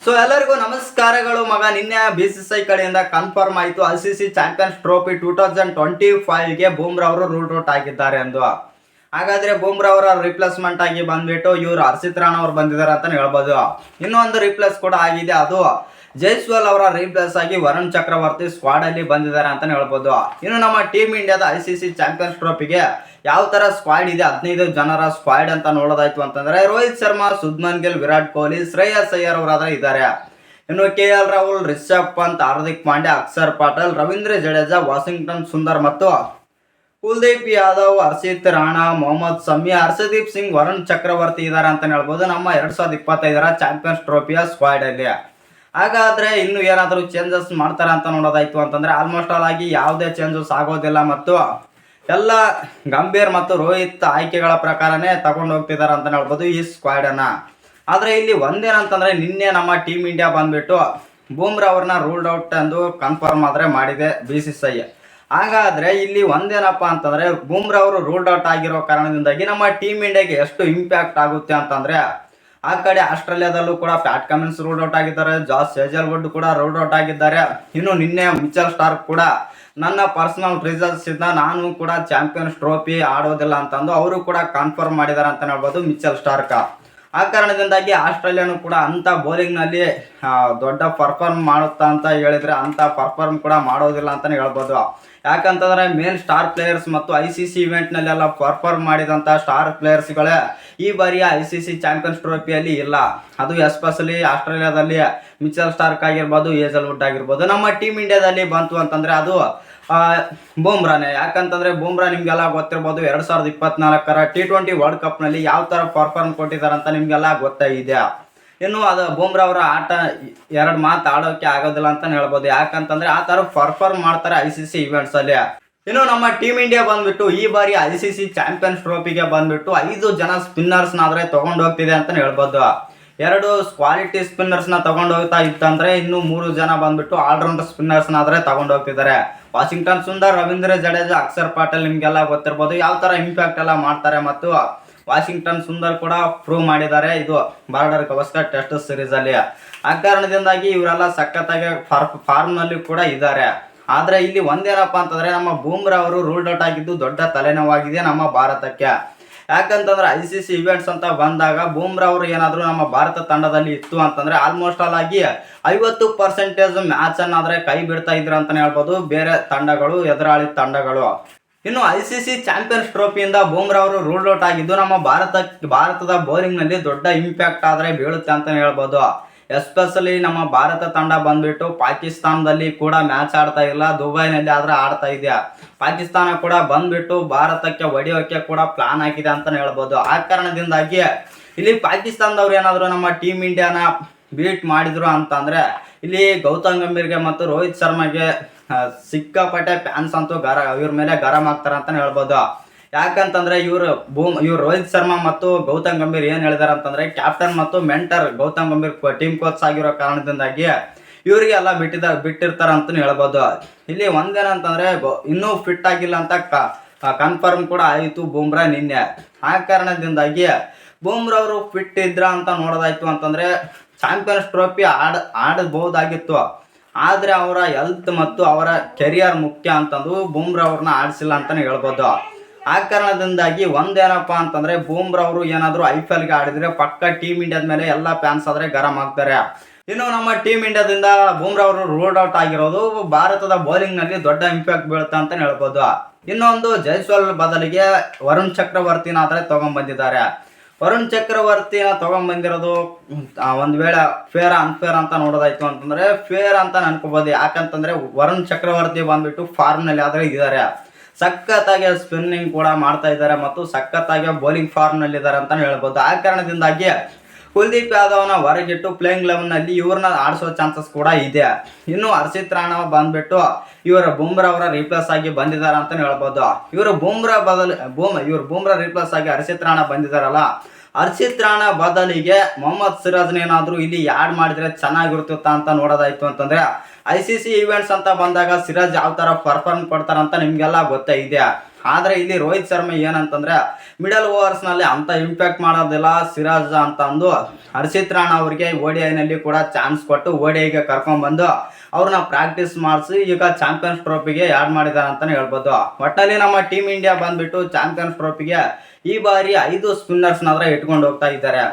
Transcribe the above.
So ಎಲ್ಲರಿಗೂ ನಮಸ್ಕಾರಗಳು ಮಗ. ನಿನ್ನೆ BCCI ಕಡೆಯಿಂದ ಕನ್ಫರ್ಮ್ ಆಯಿತು ICC ಚಾಂಪಿಯನ್ಸ್ ಟ್ರೋಫಿ 2025ಗೆ ಬೂಮ್ರಾ ಅವರು ರೂಲ್ ಔಟ್ ಆಗಿದ್ದಾರೆ ಎಂದು. ಹಾಗಾದ್ರೆ ಬೂಮ್ರಾ ಅವರ ರಿಪ್ಲೇಸ್ಮೆಂಟ್ ಆಗಿ ಬಂದ್ಬಿಟ್ಟು ಇವರು ಹರ್ಷಿತ್ ರಾಣಾ ಅವರು ಬಂದಿದ್ದಾರೆ ಅಂತ ಹೇಳ್ಬೋದು. ಇನ್ನೊಂದು ರಿಪ್ಲೇಸ್ ಕೂಡ ಆಗಿದೆ, ಅದು ಜೈಸ್ವಾಲ್ ಅವರ ರಿಪ್ಲೇಸ್ ಆಗಿ ವರುಣ್ ಚಕ್ರವರ್ತಿ ಸ್ಕ್ವಾಡ್ ಅಲ್ಲಿ ಬಂದಿದ್ದಾರೆ ಅಂತ ಹೇಳ್ಬೋದು. ಇನ್ನು ನಮ್ಮ ಟೀಮ್ ಇಂಡಿಯಾದ ICC ಚಾಂಪಿಯನ್ಸ್ ಟ್ರೋಫಿಗೆ ಯಾವ ತರ ಸ್ಕ್ವಾಡ್ ಇದೆ, 15 ಜನರ ಸ್ಕ್ವಾಡ್ ಅಂತ ನೋಡೋದಾಯ್ತು ಅಂತಂದ್ರೆ ರೋಹಿತ್ ಶರ್ಮಾ, ಶುಭ್ಮನ್ ಗಿಲ್, ವಿರಾಟ್ ಕೊಹ್ಲಿ, ಶ್ರೇಯಸ್ ಅಯ್ಯರ್ ಅವರಾದ್ರೆ ಇದ್ದಾರೆ. ಇನ್ನು KL ರಾಹುಲ್, ರಿಷಬ್ ಪಂತ್, ಹಾರ್ದಿಕ್ ಪಾಂಡ್ಯ, ಅಕ್ಷರ್ ಪಟೇಲ್, ರವೀಂದ್ರ ಜಡೇಜಾ, ವಾಷಿಂಗ್ಟನ್ ಸುಂದರ್ ಮತ್ತು ಕುಲ್ದೀಪ್ ಯಾದವ್, ಹರ್ಷಿತ್ ರಾಣಾ, ಮೊಹಮ್ಮದ್ ಶಮಿ, ಹರ್ಷದೀಪ್ ಸಿಂಗ್, ವರುಣ್ ಚಕ್ರವರ್ತಿ ಇದ್ದಾರೆ ಅಂತ ಹೇಳ್ಬೋದು ನಮ್ಮ 2025ರ ಚಾಂಪಿಯನ್ಸ್ ಟ್ರೋಫಿಯ ಸ್ಕ್ವಾಡ್ ಅಲ್ಲಿ. ಹಾಗಾದ್ರೆ ಇನ್ನು ಏನಾದರೂ ಚೇಂಜಸ್ ಮಾಡ್ತಾರೆ ಅಂತ ನೋಡೋದಾಯ್ತು ಅಂತಂದ್ರೆ ಆಲ್ಮೋಸ್ಟ್ ಆಲ್ ಆಗಿ ಯಾವುದೇ ಚೇಂಜಸ್ ಆಗೋದಿಲ್ಲ ಮತ್ತು ಎಲ್ಲ ಗಂಭೀರ್ ಮತ್ತು ರೋಹಿತ್ ಆಯ್ಕೆಗಳ ಪ್ರಕಾರನೇ ತಗೊಂಡು ಹೋಗ್ತಿದ್ದಾರೆ ಅಂತ ಹೇಳ್ಬೋದು ಈ ಸ್ಕ್ವಾಡ್ ಅನ್ನ. ಆದ್ರೆ ಇಲ್ಲಿ ಒಂದೇನಂತಂದ್ರೆ ನಿನ್ನೆ ನಮ್ಮ ಟೀಮ್ ಇಂಡಿಯಾ ಬಂದ್ಬಿಟ್ಟು ಬೂಮ್ರಾ ಅವ್ರನ್ನ ರೂಲ್ಡ್ ಔಟ್ ಎಂದು ಕನ್ಫರ್ಮ್ ಆದ್ರೆ ಮಾಡಿದೆ BCCI. ಹಾಗಾದ್ರೆ ಇಲ್ಲಿ ಒಂದೇನಪ್ಪ ಅಂತಂದ್ರೆ ಬೂಮ್ರಾ ಅವರು ರೂಲ್ಡ್ ಔಟ್ ಆಗಿರೋ ಕಾರಣದಿಂದಾಗಿ ನಮ್ಮ ಟೀಮ್ ಇಂಡಿಯಾಗೆ ಎಷ್ಟು ಇಂಪ್ಯಾಕ್ಟ್ ಆಗುತ್ತೆ ಅಂತಂದ್ರೆ, ಆ ಕಡೆ ಆಸ್ಟ್ರೇಲಿಯಾದಲ್ಲೂ ಕೂಡ ಪ್ಯಾಟ್ ಕಮಿನ್ಸ್ ರೂಲ್ಡ್ ಔಟ್ ಆಗಿದ್ದಾರೆ, ಜಾಸ್ ಹೇಜಲ್ವುಡ್ ಕೂಡ ರೂಲ್ಡ್ ಔಟ್ ಆಗಿದ್ದಾರೆ. ಇನ್ನು ನಿನ್ನೆ ಮಿಚೆಲ್ ಸ್ಟಾರ್ಕ್ ಕೂಡ ನನ್ನ ಪರ್ಸನಲ್ ರೀಸನ್ಸ್ ಇಂದ ನಾನು ಕೂಡ ಚಾಂಪಿಯನ್ಸ್ ಟ್ರೋಫಿ ಆಡೋದಿಲ್ಲ ಅಂತಂದು ಅವರು ಕೂಡ ಕನ್ಫರ್ಮ್ ಮಾಡಿದ್ದಾರೆ ಅಂತ ಹೇಳ್ಬೋದು ಮಿಚೆಲ್ ಸ್ಟಾರ್ಕ್. ಆ ಕಾರಣದಿಂದಾಗಿ ಆಸ್ಟ್ರೇಲಿಯಾನು ಕೂಡ ಅಂತ ಬೌಲಿಂಗ್ ನಲ್ಲಿ ದೊಡ್ಡ ಪರ್ಫಾರ್ಮ್ ಮಾಡುತ್ತಾ ಅಂತ ಹೇಳಿದ್ರೆ ಅಂತ ಪರ್ಫಾರ್ಮ್ ಕೂಡ ಮಾಡೋದಿಲ್ಲ ಅಂತಾನೆ ಹೇಳ್ಬೋದು. ಯಾಕಂತಂದ್ರೆ ಮೇನ್ ಸ್ಟಾರ್ ಪ್ಲೇಯರ್ಸ್ ಮತ್ತು ICC ಇವೆಂಟ್ ನಲ್ಲೆಲ್ಲ ಪರ್ಫಾರ್ಮ್ ಮಾಡಿದಂತ ಸ್ಟಾರ್ ಪ್ಲೇಯರ್ಸ್ಗಳೇ ಈ ಬಾರಿಯ ICC ಚಾಂಪಿಯನ್ಸ್ ಟ್ರೋಫಿಯಲ್ಲಿ ಇಲ್ಲ. ಅದು ಎಸ್ಪೆಷಲಿ ಆಸ್ಟ್ರೇಲಿಯಾದಲ್ಲಿ ಮಿಚೆಲ್ ಸ್ಟಾರ್ಕ್ ಆಗಿರ್ಬೋದು, ಹೇಜಲ್ವುಡ್ ಆಗಿರ್ಬೋದು. ನಮ್ಮ ಟೀಮ್ ಇಂಡಿಯಾದಲ್ಲಿ ಬಂತು ಅಂತಂದ್ರೆ ಅದು ಬೂಮ್ರಾನೇ. ಯಾಕಂತಂದ್ರೆ ಬೂಮ್ರಾ ನಿಮ್ಗೆಲ್ಲ ಗೊತ್ತಿರ್ಬೋದು 2024ರ T20 ವರ್ಲ್ಡ್ ಕಪ್ ನಲ್ಲಿ ಯಾವ ತರ ಪರ್ಫಾರ್ಮ್ ಕೊಟ್ಟಿದ್ದಾರೆ ಅಂತ ನಿಮ್ಗೆಲ್ಲ ಗೊತ್ತಾಗಿದೆ. ಇನ್ನು ಅದು ಬೂಮ್ರಾ ಅವರ ಆಟ ಎರಡು ಮಾತು ಆಡೋಕೆ ಆಗೋದಿಲ್ಲ ಅಂತ ಹೇಳ್ಬೋದು. ಯಾಕಂತಂದ್ರೆ ಆ ತರ ಪರ್ಫಾರ್ಮ್ ಮಾಡ್ತಾರೆ ICC ಇವೆಂಟ್ಸ್ ಅಲ್ಲಿ. ಇನ್ನು ನಮ್ಮ ಟೀಮ್ ಇಂಡಿಯಾ ಬಂದ್ಬಿಟ್ಟು ಈ ಬಾರಿ ICC ಚಾಂಪಿಯನ್ಸ್ ಟ್ರೋಫಿಗೆ ಬಂದ್ಬಿಟ್ಟು 5 ಜನ ಸ್ಪಿನ್ನರ್ಸ್ ನಾದ್ರೆ ತಗೊಂಡು ಹೋಗ್ತಿದೆ ಅಂತ ಹೇಳ್ಬೋದು. 2 ಕ್ವಾಲಿಟಿ ಸ್ಪಿನ್ನರ್ಸ್ ನ ತಗೊಂಡು ಹೋಗ್ತಾ ಇತ್ತಂದ್ರೆ ಇನ್ನು 3 ಜನ ಬಂದ್ಬಿಟ್ಟು ಆಲ್ರೌಂಡರ್ ಸ್ಪಿನ್ನರ್ಸ್ ನಾದ್ರೆ ತಗೊಂಡು ಹೋಗ್ತಿದ್ದಾರೆ. ವಾಷಿಂಗ್ಟನ್ ಸುಂದರ್, ರವೀಂದ್ರ ಜಡೇಜಾ, ಅಕ್ಷರ್ ಪಟೇಲ್ ನಿಮ್ಗೆಲ್ಲ ಗೊತ್ತಿರ್ಬೋದು ಯಾವ ತರ ಇಂಪ್ಯಾಕ್ಟ್ ಎಲ್ಲ ಮಾಡ್ತಾರೆ ಮತ್ತು ವಾಷಿಂಗ್ಟನ್ ಸುಂದರ್ ಕೂಡ ಪ್ರೂವ್ ಮಾಡಿದ್ದಾರೆ ಇದು ಬಾರ್ಡರ್ ಗವಾಸ್ಕರ್ ಟೆಸ್ಟ್ ಸೀರೀಸ್ ಅಲ್ಲಿ. ಆ ಕಾರಣದಿಂದಾಗಿ ಇವರೆಲ್ಲ ಸಖತ್ತಾಗಿ ಫಾರ್ಮ್ ನಲ್ಲಿ ಕೂಡ ಇದ್ದಾರೆ. ಆದ್ರೆ ಇಲ್ಲಿ ಒಂದೇನಪ್ಪ ಅಂತಂದ್ರೆ ನಮ್ಮ ಬೂಮ್ರಾ ಅವರು ರೂಲ್ಡ್ ಔಟ್ ಆಗಿದ್ದು ದೊಡ್ಡ ತಲೆನೋವಾಗಿದೆ ನಮ್ಮ ಭಾರತಕ್ಕೆ. ಯಾಕಂತಂದ್ರೆ ICC ಇವೆಂಟ್ಸ್ ಅಂತ ಬಂದಾಗ ಬೂಮ್ರಾ ಅವರು ಏನಾದ್ರು ನಮ್ಮ ಭಾರತ ತಂಡದಲ್ಲಿ ಇತ್ತು ಅಂತಂದ್ರೆ ಆಲ್ಮೋಸ್ಟ್ ಆಲ್ ಆಗಿ 50% ಮ್ಯಾಚ್ ಅನ್ನಾದ್ರೆ ಕೈ ಬಿಡ್ತಾ ಇದ್ರು ಅಂತಾನೆ ಹೇಳ್ಬೋದು ಬೇರೆ ತಂಡಗಳು, ಎದುರಾಳಿ ತಂಡಗಳು. ಇನ್ನು ICC ಚಾಂಪಿಯನ್ಸ್ ಟ್ರೋಫಿಯಿಂದ ಬೂಮ್ರಾ ಅವರು ರೂಲ್ಡ್ ಔಟ್ ಆಗಿದ್ದು ನಮ್ಮ ಭಾರತದ ಬೌಲಿಂಗ್ ನಲ್ಲಿ ದೊಡ್ಡ ಇಂಪ್ಯಾಕ್ಟ್ ಆದ್ರೆ ಬೀಳುತ್ತೆ ಅಂತಾನೆ ಹೇಳ್ಬೋದು. ಎಸ್ಪೆಷಲಿ ನಮ್ಮ ಭಾರತ ತಂಡ ಬಂದ್ಬಿಟ್ಟು ಪಾಕಿಸ್ತಾನದಲ್ಲಿ ಕೂಡ ಮ್ಯಾಚ್ ಆಡ್ತಾ ಇಲ್ಲ, ದುಬೈನಲ್ಲಿ ಆದ್ರೆ ಆಡ್ತಾ ಇದೆಯಾ. ಪಾಕಿಸ್ತಾನ ಕೂಡ ಬಂದ್ಬಿಟ್ಟು ಭಾರತಕ್ಕೆ ಹೊಡೆಯೋಕೆ ಕೂಡ ಪ್ಲಾನ್ ಹಾಕಿದೆ ಅಂತಾನೆ ಹೇಳ್ಬೋದು. ಆ ಕಾರಣದಿಂದಾಗಿ ಇಲ್ಲಿ ಪಾಕಿಸ್ತಾನದವ್ರು ಏನಾದ್ರು ನಮ್ಮ ಟೀಮ್ ಇಂಡಿಯಾನ ಬೀಟ್ ಮಾಡಿದ್ರು ಅಂತಂದ್ರೆ ಇಲ್ಲಿ ಗೌತಮ್ ಗಂಭೀರ್ಗೆ ಮತ್ತು ರೋಹಿತ್ ಶರ್ಮಾಗೆ ಸಿಕ್ಕಾಪಟ್ಟೆ ಫ್ಯಾನ್ಸ್ ಅಂತೂ ಇವ್ರ ಮೇಲೆ ಗರಂ ಆಗ್ತಾರೆ ಅಂತಾನೆ ಹೇಳ್ಬೋದು. ಯಾಕಂತಂದ್ರೆ ಇವ್ರು ರೋಹಿತ್ ಶರ್ಮಾ ಮತ್ತು ಗೌತಮ್ ಗಂಭೀರ್ ಏನ್ ಹೇಳಿದಾರೆ ಅಂತಂದ್ರೆ ಕ್ಯಾಪ್ಟನ್ ಮತ್ತು mentor Gautam Gambhir team coach ಆಗಿರೋ ಕಾರಣದಿಂದಾಗಿ ಇವರಿಗೆಲ್ಲ ಬಿಟ್ಟಿರ್ತಾರ ಅಂತಾನೆ ಹೇಳ್ಬೋದು. ಇಲ್ಲಿ ಒಂದೇನಂತಂದ್ರೆ ಇನ್ನೂ ಫಿಟ್ ಆಗಿಲ್ಲ ಅಂತ ಕನ್ಫರ್ಮ್ ಕೂಡ ಆಯಿತು ಬೂಮ್ರಾ ನಿನ್ನೆ. ಆ ಕಾರಣದಿಂದಾಗಿ ಬೂಮ್ರಾ ಅವರು ಫಿಟ್ ಇದ್ರ ಅಂತ ನೋಡೋದಾಯ್ತು ಅಂತಂದ್ರೆ ಚಾಂಪಿಯನ್ಸ್ ಟ್ರೋಫಿ ಆಡಬಹುದಾಗಿತ್ತು. ಆದ್ರೆ ಅವರ ಹೆಲ್ತ್ ಮತ್ತು ಅವರ ಕೆರಿಯರ್ ಮುಖ್ಯ ಅಂತಂದು ಬೂಮ್ರಾ ಅವ್ರನ್ನ ಆಡಿಸಿಲ್ಲ ಅಂತಾನೆ ಹೇಳ್ಬೋದು. ಆ ಕಾರಣದಿಂದಾಗಿ ಒಂದೇನಪ್ಪ ಅಂತಂದ್ರೆ ಬೂಮ್ರಾ ಅವರು ಏನಾದ್ರು IPLಗೆ ಆಡಿದ್ರೆ ಪಕ್ಕ ಟೀಮ್ ಇಂಡಿಯಾದ ಮೇಲೆ ಎಲ್ಲ ಫ್ಯಾನ್ಸ್ ಆದ್ರೆ ಗರಂ ಆಗ್ತಾರೆ. ಇನ್ನು ನಮ್ಮ ಟೀಮ್ ಇಂಡಿಯಾದಿಂದ ಬೂಮ್ರಾ ಅವರು ರೂಲ್ಡ್ ಔಟ್ ಆಗಿರೋದು ಭಾರತದ ಬೌಲಿಂಗ್ ನಲ್ಲಿ ದೊಡ್ಡ ಇಂಪ್ಯಾಕ್ಟ್ ಬೀಳುತ್ತೆ ಅಂತಾನೆ ಹೇಳ್ಬೋದು. ಇನ್ನೊಂದು ಜೈಸ್ವಾಲ್ ಬದಲಿಗೆ ವರುಣ್ ಚಕ್ರವರ್ತಿನ ಆದ್ರೆ ತಗೊಂಡ್ಬಂದಿದ್ದಾರೆ. ವರುಣ್ ಚಕ್ರವರ್ತಿನ ತಗೊಂಡ್ಬಂದಿರೋದು ಒಂದ್ ವೇಳೆ ಫೇರ್ ಅನ್ಫೇರ್ ಅಂತ ನೋಡೋದಾಯ್ತು ಅಂತಂದ್ರೆ ಫೇರ್ ಅಂತ ಅನ್ಕೋಬಹುದು. ಯಾಕಂತಂದ್ರೆ ವರುಣ್ ಚಕ್ರವರ್ತಿ ಬಂದ್ಬಿಟ್ಟು ಫಾರ್ಮ್ ನಲ್ಲಿ ಆದ್ರೆ ಇದ್ದಾರೆ, ಸಖತ್ತಾಗಿ ಸ್ಪಿನ್ನಿಂಗ್ ಕೂಡ ಮಾಡ್ತಾ ಇದ್ದಾರೆ ಮತ್ತು ಸಖತ್ತಾಗಿ ಬೌಲಿಂಗ್ ಫಾರ್ಮ್ ನಲ್ಲಿ ಇದ್ದಾರೆ ಅಂತಾನೆ ಹೇಳ್ಬೋದು. ಆ ಕಾರಣದಿಂದಾಗಿ ಕುಲ್ದೀಪ್ ಯಾದವ್ನ ಹೊರಗಿಟ್ಟು ಪ್ಲೇಯಿಂಗ್ 11 ನಲ್ಲಿ ಇವ್ರನ್ನ ಆಡಿಸೋ ಚಾನ್ಸಸ್ ಕೂಡ ಇದೆ. ಇನ್ನು ಹರ್ಷಿತ್ ರಾಣಾ ಬಂದ್ಬಿಟ್ಟು ಇವರು ಬೂಮ್ರಾ ಅವರ ರಿಪ್ಲೇಸ್ ಆಗಿ ಬಂದಿದ್ದಾರೆ ಅಂತಾನೆ ಹೇಳ್ಬೋದು. ಇವರು ಬೂಮ್ರಾ ರಿಪ್ಲೇಸ್ ಆಗಿ ಹರ್ಷಿತ್ ರಾಣಾ ಬಂದಿದ್ದಾರಲ್ಲ, ಹರ್ಷಿತ್ ರಾಣಾ ಬದಲಿಗೆ ಮೊಹಮ್ಮದ್ ಸಿರಾಜ್ನ ಏನಾದ್ರು ಇಲ್ಲಿ ಆಡ್ ಮಾಡಿದ್ರೆ ಚೆನ್ನಾಗಿರುತ್ತ ಅಂತ ನೋಡೋದಾಯ್ತು ಅಂತಂದ್ರೆ ICC ಇವೆಂಟ್ಸ್ ಅಂತ ಬಂದಾಗ ಸಿರಾಜ್ ಯಾವ ತರ ಪರ್ಫಾರ್ಮ್ ಕೊಡ್ತಾರಂತ ನಿಮ್ಗೆಲ್ಲ ಗೊತ್ತೇ ಇದೆ. ಆದರೆ ಇಲ್ಲಿ ರೋಹಿತ್ ಶರ್ಮಾ ಏನಂತಂದ್ರೆ ಮಿಡಲ್ ಓವರ್ಸ್ನಲ್ಲಿ ಅಂಥ ಇಂಪ್ಯಾಕ್ಟ್ ಮಾಡೋದಿಲ್ಲ ಸಿರಾಜ್ ಅಂತ ಅಂದು ಹರ್ಷಿತ್ ರಾಣಾ ಅವರಿಗೆ ODI ಕೂಡ ಚಾನ್ಸ್ ಕೊಟ್ಟು ODIಗೆ ಕರ್ಕೊಂಡ್ಬಂದು ಅವ್ರನ್ನ ಪ್ರಾಕ್ಟೀಸ್ ಮಾಡಿಸಿ ಈಗ ಚಾಂಪಿಯನ್ಸ್ ಟ್ರೋಫಿಗೆ ಆ್ಯಡ್ ಮಾಡಿದ್ದಾರೆ ಅಂತಲೇ ಹೇಳ್ಬೋದು. ಒಟ್ಟಲ್ಲಿ ನಮ್ಮ ಟೀಮ್ ಇಂಡಿಯಾ ಬಂದ್ಬಿಟ್ಟು ಚಾಂಪಿಯನ್ಸ್ ಟ್ರೋಫಿಗೆ ಈ ಬಾರಿ 5 ಸ್ಪಿನ್ನರ್ಸ್ನಾದ್ರೆ ಇಟ್ಕೊಂಡು ಹೋಗ್ತಾ ಇದ್ದಾರೆ.